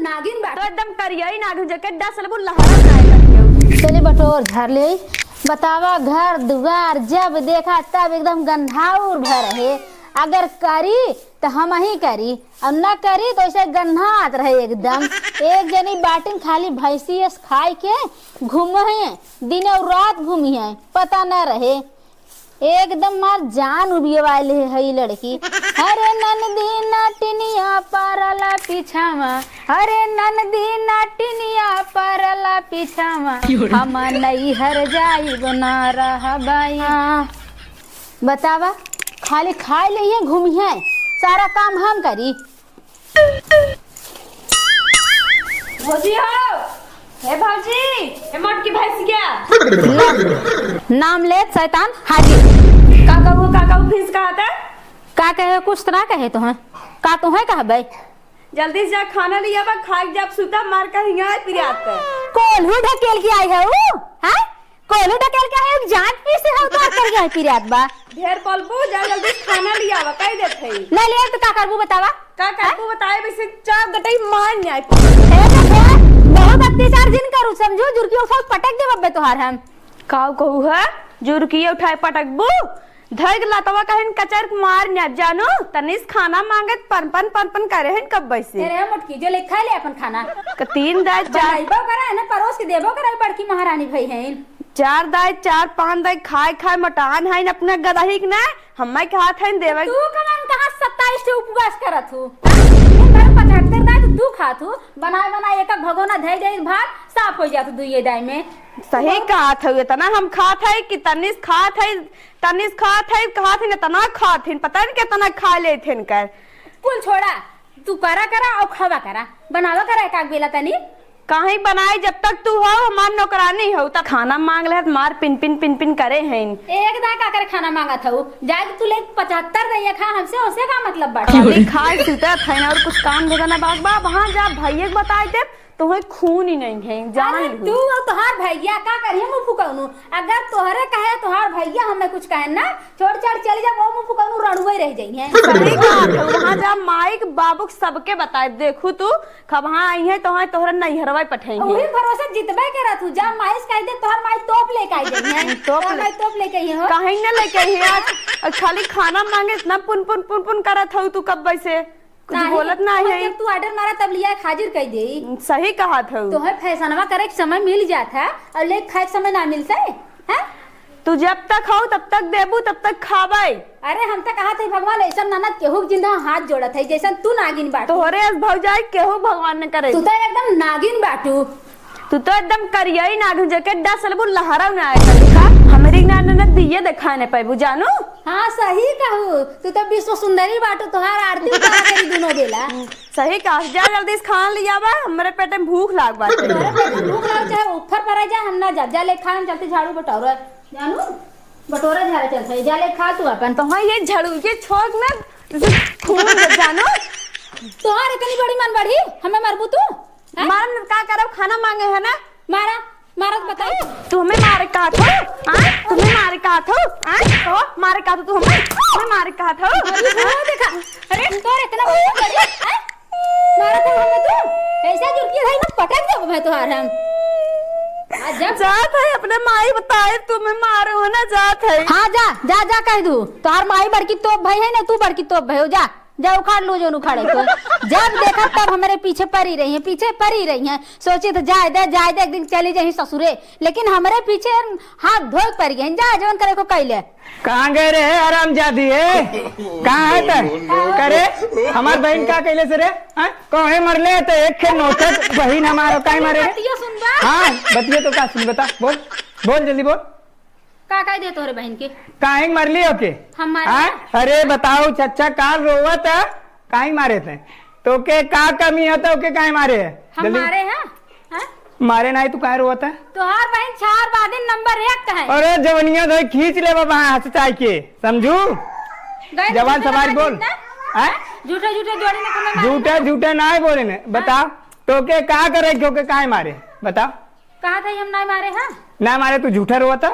नागिन बात तो एकदम करियई नागिन जके 10 लेबू लहरा जाए करियो। चले बटोर झर ले बतावा घर दुआर जब देखा तब एकदम गंधाउर भर है। अगर करी तो हम ही करी और न करी तो ऐसे गन्हात रहे एकदम। एक जनी बाटिन खाली भैंसी खाई के घूम है दिन और रात घूमी है पता न रहे। एकदम मार जान उबिए वाले है ये लड़की। अरे ननदी नाटिनिया परला पीछावा, अरे ननदी नाटिनिया परला पीछावा, हम नहीं हर जाई बना रहा बाई। बतावा खाली खाए लिए घूमी है सारा काम हम करी। भौजी हो हे भौजी हे मोटकी भैंस क्या नाम ले शैतान हाजिर। का कहू फिस कहा था का कहे कुछ तो ना कहे तो है का तो है कहा भाई। जल्दी से जा खाना लिया बा खाई जब सुता मार कर हिया फिर आते कोल्हू ढकेल के आई है वो हैं कोल्हू ढकेल के आई जान पी से हम उतार कर गए फिर आत बा ढेर पलबू जा जल्दी खाना लिया बा कह देत है ले ले तो का करबू बतावा का कहू बताए वैसे चार गटई मार न्याय बहुत अत्याचार जिन करू समझो जुर्की उठा पटक दे बब्बे तोहार हम काऊ कहू है जुर्की उठाए पटकबू धर लतवा कहन कचर मार न्याय जानो तनिस खाना मांगत पन करे हन कब वैसे तेरे मोटकी जो ले खा ले अपन खाना तीन दाय चार बनाइबो करा है ना परोस के देबो करा बड़की महारानी भई है चार दाय चार पांच दाय खाए मटान है अपने गदही के ना हम्मे के हाथ है देवे तू कहां 27 से उपवास करत हूं 75 दाय तो तू खात हूं बना एक भगोना धई दे भात साफ हो जात दुइये दाय में। सही कहा था इतना हम खात है कि तनिस खात है कहा थे इतना खात है पता नहीं कितना खा ले थे कर कुल छोड़ा तू करा और खावा करा बनावा करा एक बेला तनी कहीं बनाए जब तक तू हो हमार नौकरानी हो तब खाना मांग ले मार पिन करे हैं एक दा का कर खाना मांगा था जाए तू ले 75 दैया खा हमसे उसे का मतलब बात खाए सुता था ना और कुछ काम धंधा ना बाबा वहां जा भैया बताए दे तुम्हें खून ही नहीं है जान तू और तोहार भैया का करिए मुंह फुकाउनु अगर तोहरे कहे तोहार भैया हमें कुछ कहे ना छोड़ छाड़ चली जा वो मुंह फुकाउनु रणुए रह जाई है। सही बात है वहां जा माइक बाबू सबके बताए देखू तू वहां आई है तोहरा नैहरवा पठाई है वही भरोसे जितबे करत हूं जा माइस कह दे तोहार माई तोप लेके आई जाई है तोप लेके आई हो कहीं न लेके आई आज खाली खाना मांगे इतना पुन करत हो तू कब वैसे कुछ बोलत ना है जब तू ऑर्डर मारा तब लिया हाजिर कर दे सही कहा था तो है फैशनवा करे के समय मिल जाता है और ले खाए समय ना मिलता है तू जब तक हो तब तक देबू तब तक खाबे। अरे हम तक कहा थे भगवान ऐसा ननद केहू जिंदा हाथ जोड़त है जैसा तू नागिन बाटू तोहरे अस भौजाई केहू भगवान ने करे तू तो एकदम नागिन बाटू तू तो एकदम करियई नागिन जके 10 लेबू लहरा ना आए देखा हमरी ननद दिए दिखाने पाबू जानू। हां सही कहू तू तो विश्व सुंदरी बाटू तोहार आरती उतारा करी दोनों बेला सही कहा जा जल्दी खाना लिया बा हमरे पेट में भूख लाग बा तोरे पेट में भूख लाग चाहे ऊपर पर आ जा हम ना जा ले खान चलते झाड़ू बटोरा जानू बटोरा झाड़े चलते जा ले खा तू अपन तो हां ये झाड़ू के छोड़ ना खून जानू तोहार इतनी बड़ी मन बढ़ी हमें मरबू तू मार का करब खाना मांगे है ना मारा बताओ तू हमें मारे कहा था तुम्हें मारे कहा था मारे कहा था तू हमें मारे कहा था देखा अरे तोर इतना मारा था हमें तू ऐसा जुर्की है ना पटक दे मैं तोहार हम जात है अपने माई बताए तुम्हें मारे हो ना जात है। हाँ जा कह दू तोहार माई बड़की तोप भाई है ना तू बड़की तोप भाई हो जा उखाड़ लो जो उखाड़े तो जब देखा तब हमारे पीछे पड़ी रही है सोचे तो जाए दे एक दिन चली जाए ससुरे लेकिन हमारे पीछे हाथ धोए पड़ गए जा जवन करे को कैले कहाँ गए रे आराम जाती है कहाँ है तर करे हमार बहन का कैले से रे कहे मरले तो एक नौटक बहन हमारा कहीं मरे हाँ बतिए तो का सुन बता बोल जल्दी बोल का कह दे तोरे बहन के काहे मरली ओके अरे बताओ चच्चा काल रोवत काहे मारे थे तो के का कमी है तो के काहे मारे है हम मारे हैं मारे नहीं तू काहे रोवत है तोहार बहन 4 बादिन नंबर 1 है। अरे जवनिया तो खींच ले बाबा हाथ चाय के समझू जवान सवारी बोल झूठे जोड़ी में झूठे ना बोले ने बता तो के का करे क्यों के काहे मारे बता कहा था हम नहीं मारे हैं ना मारे तू झूठा रोवत हो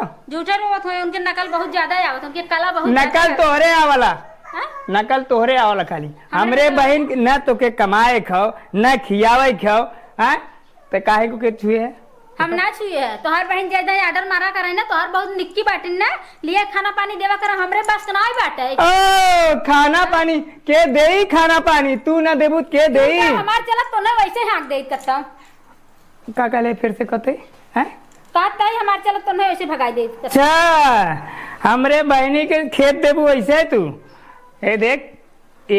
उनके नकल बहुत ज्यादा आवत उनके कला बहुत नकल तो अरे आवला हाँ? नकल तोहरे आवला खाली हमरे बहन न तोके कमाए खाओ न खियावे खाओ हैं तो काहे को के छुए है हम ना छुए है तोहर बहन ज्यादा ऑर्डर मारा करे ना तोहर बहुत निक्की बाटिन ना लिए खाना पानी देवा कर हमरे बस का नहीं बाटे। ओ खाना पानी के देई खाना पानी तू ना देबू के देई हमार चलत तो ना वैसे हाँक देई कत्ता का कहले फिर से कहते हैं कहता है हमार चलत तो ना वैसे भगाई देई कत्ता। अच्छा हमरे बहनी के खेत देबू ऐसे तू ए देख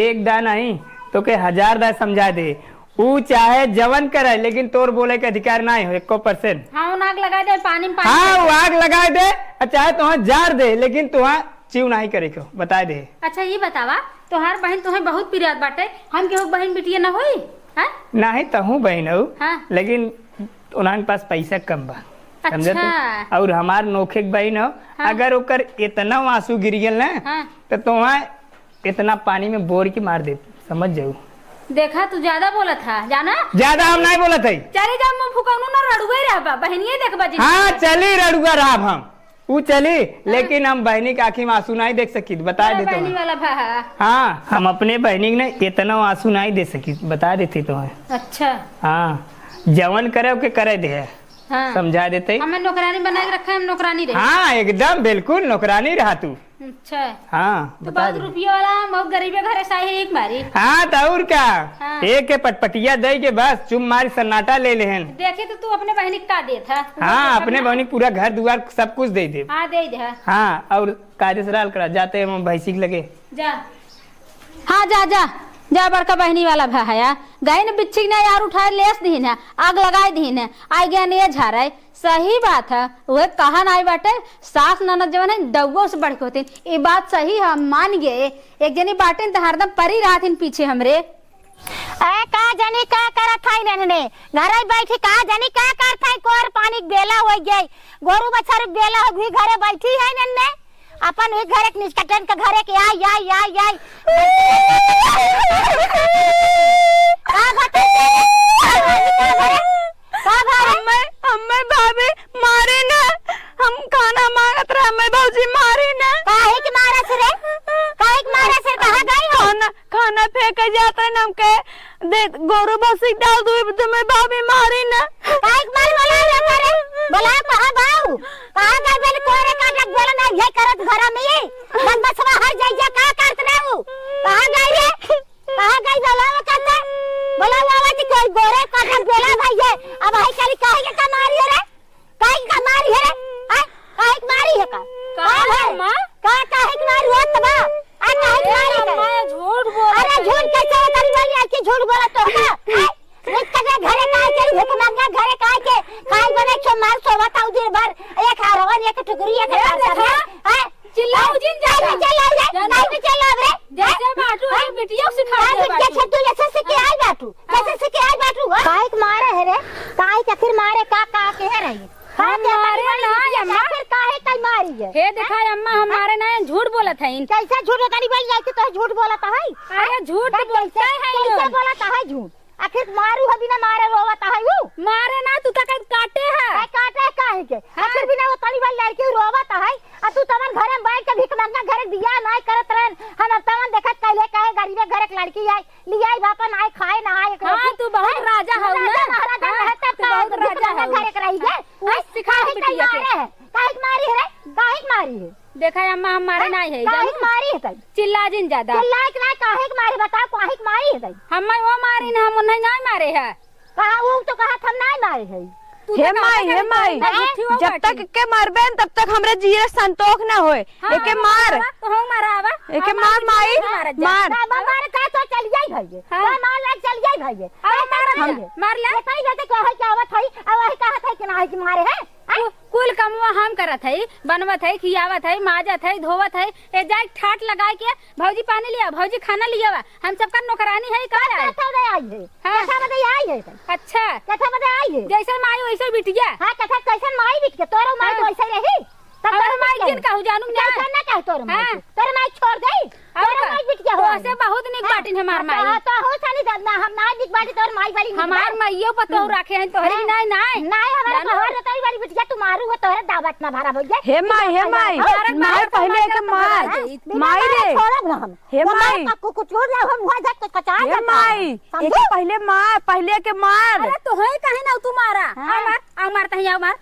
एक दा नहीं तो के 1000 दा समझा दे ऊ चाहे जवन करे लेकिन तोर बोले के अधिकार नहीं हो 100%। हाँ आग लगा दे पानी में हाँ वो आग लगा दे चाहे तुहा जार दे लेकिन तुहा चीव नहीं करे को बता दे। अच्छा ये बतावा तोहार बहन तुम्हें बहुत प्रिय बाटे हम केहू बहन बिटिया ना होई हैं नहीं तो हूँ बहन हो हाँ? लेकिन उन्हान पास पैसा कम बा समझे अच्छा। तू और हमार नोखे बहन हो हाँ? अगर ओकर इतना आंसू गिर गल ना हाँ? तो तुहा इतना पानी में बोर के मार दे समझ जाऊ। देखा तू ज्यादा बोला था जाना ज्यादा हम नहीं बोला थे चले जा मैं फुकाउनु ना रड़ुए रहबा बहनिए देखबा जी। हाँ चली रड़ुआ रहा हम वो चली लेकिन हम बहनी के आँखी में आंसू नहीं देख सकी बता देते बहनी वाला भा। हाँ हम अपने बहनी ने इतना आंसू नहीं दे सकी बता देती तुम्हें। अच्छा हाँ जवन करे के करे दे हाँ। समझा देते हमें नौकरानी बना के रखा है हम नौकरानी रहे। हाँ एकदम बिल्कुल नौकरानी रहा तू। अच्छा हाँ तो बता बहुत दे। रुपया वाला हम बहुत गरीबे घरे से आए हैं एक बारी। हाँ तो और क्या हाँ। एक के पटपटिया दे के बस चुम मारी सन्नाटा ले लेहन। देखे तो तू अपने बहनी का दे था। हाँ अपने बहनी पूरा घर दुआर सब कुछ दे दे। हाँ दे दे हाँ और कायदे से करा जाते हम भैंसी के लगे जा। हाँ जा जा जा बड़का बहनी वाला भैया गए न बिच्छी ने यार उठाए लेस दीन है आग लगाए दीन है आ गया ने झारे सही बात है वह कहा नहीं बाटे सास ननद जवन है दउओ से बढ़ के होते ये बात सही है हम मान गए एक जनी बाटे तो हरदम परी रात इन पीछे हमरे का जानी का करत थाई नन्हे घरे बैठी का जानी का करत थाई कोर पानी बेला हो गई गोरू बछर बेला हो गई घरे बैठी है नन्हे अपन एक घर एक निष्कटन का घरे के आई आई आई आई का घटे का घरे हमें भाभी मारे ना हम खाना मांगत रहे हमें भौजी मारे ना काहे के मारा से रे काहे के मारा से कहां गई हो खाना फेंक जाता है हमके दे गोरू बसी डाल दो तुम्हें भाभी मारे ना काहे के मार बोला रे करे बोला कहां बाऊ कहां गई बेल कोरे काटक बोला ना ये करत घर में ये बस बसवा हर जाई जा का करत रे वो कहां गई रे कहां गई बोला वो कहता बोला आवाज कोई गोरे काटक बोला भाई ये अब भाई चली काहे के मारी है रे काहे के मारी है रे काहे के मारी है का भाई मां काहे के मारी हो तबा आ काहे के मारी है मैं झूठ बोल अरे झूठ कैसे करी बोली है कि झूठ बोला तो का निकले घरे काहे के भूख मांगा घरे काहे के काहे बने छो मार सोवता दिन भर एक हरवन एक टुकड़ी एक है चिल्लाओ जिन जा नहीं चला रे जैसे बाटू है बिटिया सिखा दे कैसे तू ऐसे से के आई बाटू कैसे से के आई बाटू काहे के मारे है रे काहे के फिर मारे का के है रही मारे ना अम्मा फिर काहे कई मारी है हे देखा अम्मा हमारे ना झूठ बोला था इन कैसा झूठ होता नहीं बोल जाए तो झूठ बोला था है अरे झूठ बोलता है कैसे बोला था है झूठ आखिर मारू है बिना मारे रोवता है वो मारे ना तू तक काटे है काटे काहे के आखिर बिना वो तनी वाली लड़की रोवता है आ तू तमन घरे में बैठ के भीख मांगना घरे दिया नहीं करत रहन हम तमन देखत कहले काहे गरीबे घर एक लड़की आई लियाई बापन आए खाए नहाए हां तू बहुत राजा हो ना महाराजा रहता तू बहुत राजा हो घर एक रही है सिखा बिटिया के काहे मारी है काहे मारी है देखा अम्मा हमारे नहीं है काहे मारी है तई चिल्ला जिन ज्यादा चिल्ला के काहे मारी बताओ काहे मारी है तई हम वो मारी ना हम नहीं मारे है कहा वो तो कहा हम नहीं मारे है हे माई जब तक के मरबे तब तक हमरे जिए संतोष ना होए एके मार तो हम मारावा एके मार माई मार मार का तो चल जाई भाई मार लाग चल जाई भाई मार ले कहीं जाते कहे के आवत है अब वही कहा था कि ना कि मारे है कुल कमवा हम करत है बनवत है खियावत है माजत है धोवत है ए जाए ठाट लगाए के भौजी पानी लिया भौजी खाना लिया हम सबका नौकरानी है का कथा में आई है कथा में आई है अच्छा कथा में आई है जैसे माई वैसे बिटिया हां कथा कैसन माई बिट के तोरो माई तो वैसे रही तब अरे माई जिन कहू जानू ना कैसा ना कह तोर माई हाँ। तेरे माई छोड़ गई तेरे माई बिट क्या हो से बहुत निक बाटिन हमार माई तो हो सानी ना हम ना बिट बाटी तोर माई वाली हमार माईयो पतो रखे हैं तोहरी नहीं नहीं नहीं हमारे घर तेरी वाली बिट जा तू मारू हो तोरे दावत ना भरा हो जाए हे माई माई पहले के मार माई रे छोड़ब ना हम हे माई कुछ छोड़ जा हम हुआ जा कचा हे माई एक पहले मार पहले के मार अरे तो है कहे ना तू मारा मार तहिया मार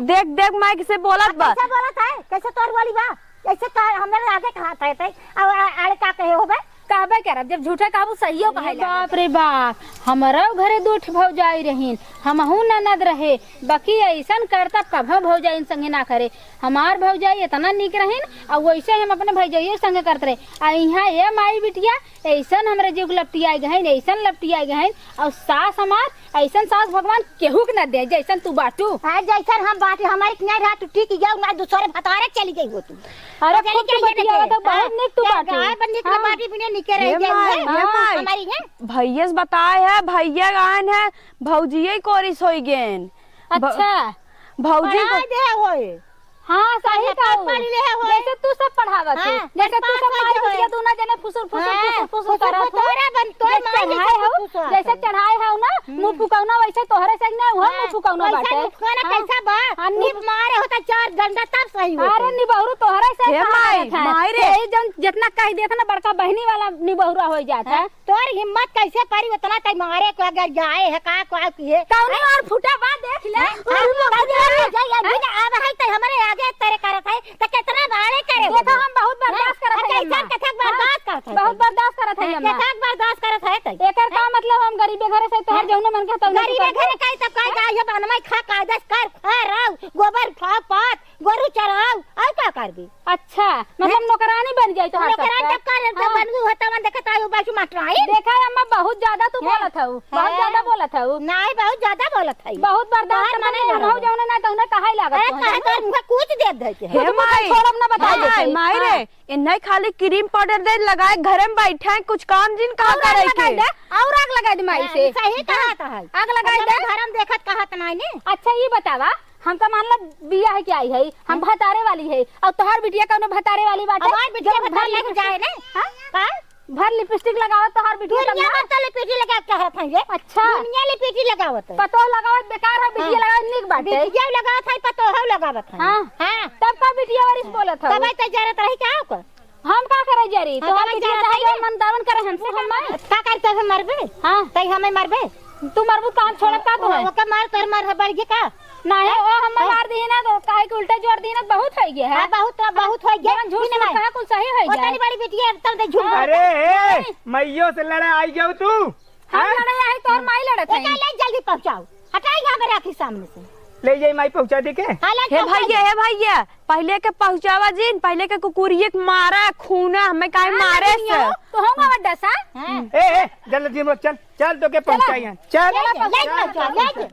देख देख माई से बोलत बा कैसे बोलत है कैसे तोर वाली बा ऐसे तो हमरे आगे कहा था अब आड़े का कहे हो बे कहबे करब जब झूठे कहबू सहियो कहे बाप रे बाप हमारा घरे दूठ भौजाई रहीन हमहू ननद रहे बाकी ऐसन करता कभ भौजाई संगे ना करे हमार भौजाई इतना निक रहीन और वैसे हम अपने भौजाइये संगे करते रहे आ यहाँ ये माई बिटिया ऐसन हमरे जीव लपटिया गहन ऐसन लपटिया गहन और सास हमार ऐसन सास भगवान केहू के न दे जैसन तू बाटू जैसन हम बाटी हमारी नहीं रहा तू ठीक गया ना दूसरे भतारे चली गई हो तू अरे खूब तू बतिया तो बहुत निक तू बाटू गाय बंदी के बाटी बिना निके रह गए हमारी है भैया से बताए है भैया गायन है भौजिये कोरिस होई गेन अच्छा भौजी पढ़ा दे होए हाँ सही कहू पढ़ ले हो जैसे तू सब पढ़ावत है हाँ, जैसे तू सब पढ़ मारी होए। बिटिया तू ना जाने फुसुर हाँ, फुसुर करत हो तोरा बन तोर माई चढ़ाए हो जैसे चढ़ाए हो ना मुंह फुकौना वैसे तोहरे से ना हो मुंह फुकौना बाटे खाना कैसा बा हाँ, निप मारे होता 4 घंटा तब सही हो अरे निबहुरु तोहरे से हे माई रे जन जितना कह देत ना बड़का बहनी वाला निबहुरा हो जाता है तोर हिम्मत कैसे परी उतना तय मारे को अगर जाए है का की है कौनी और फुटा बा देख ले अब है त हमरे आगे तेरे करत है त कितना भाड़े करे देखो हम बहुत बर्दाश्त करत है कैसा कथक बर्दाश्त करत है बहुत बर्दाश्त करत है हम कथक बर्दाश्त करत है त एकर का मतलब हम गरीबे घरे से तोहर जौन मन के तौन गरीबे घरे काई तब काई का ये बनमाई खा कायदस कर राव गोबर खा पात गोरु चराव आ का करबी अच्छा मतलब नौकरानी बन जाई तोहर नौकरान जब कर बनू होता मन देखता है बाजू मास्टराई देखा अम्मा बहुत ज्यादा तू बोलत हऊ बहुत ज्यादा बोलत हऊ नहीं बहुत ज्यादा बोलत है बहुत बर्दाश्त माने हो जौन ना तौन कहाई लागत कहे तो मुझे कुछ दे दे के हे माई छोड़ब ना बता माई माई रे इन्हें खाली क्रीम पाउडर दे लगाए घरे में बैठे हैं कुछ काम जिन कहा करे के और आग लगा दे माई से सही कहा था है आग लगाई दे घर में देखत कहा त नहीं ने अच्छा ये बतावा हम तो मान लो बिया है क्या आई है हम भतारे वाली है और तोहार बिटिया कौन भतारे वाली बात है हमार बिटिया भर लेके जाए ने हां भर लिपस्टिक लगावत तोहार बिटिया दुनिया में तो लिपटी लगा के कहत है ये अच्छा दुनिया लिपटी लगावत है पतो लगावत बेकार है बिटिया लगावत निक बाटे बिटिया लगावत है पतो है लगावत है हां हां तब का बिटिया वारिस बोलत है तब तो जरूरत रही क्या को हम का करे जरी हाँ, तोहार तब बिटिया जरा चाहे मन दावन करे हमसे हम का करते हम मरबे हां तई हमें मरबे तू मरबू काम छोड़त का तू है ओका मार तर मार बढ़ गए का नहीं ओ हम मार दी ना तो काहे के उल्टा जोड़ दी ना बहुत हो गया है हां बहुत हो गया झूठ ना कहा कुछ सही हो ओतनी जाए बड़ी बिटिया तब दे झूठ अरे मैयो से लड़े आई जाओ तू हम लड़े आई तोहर माई लड़त है ले जल्दी पहुंचाओ हटाई यहां पे रखी सामने से ले जाई माई पहुंचा दे के हे भैया पहले के पहुंचावा जिन पहले के कुकुरिये के मारा खूना हमें काहे मारे से तो हम बड्डा सा ए जल्दी चल चल तो के पहुंचाई चल ले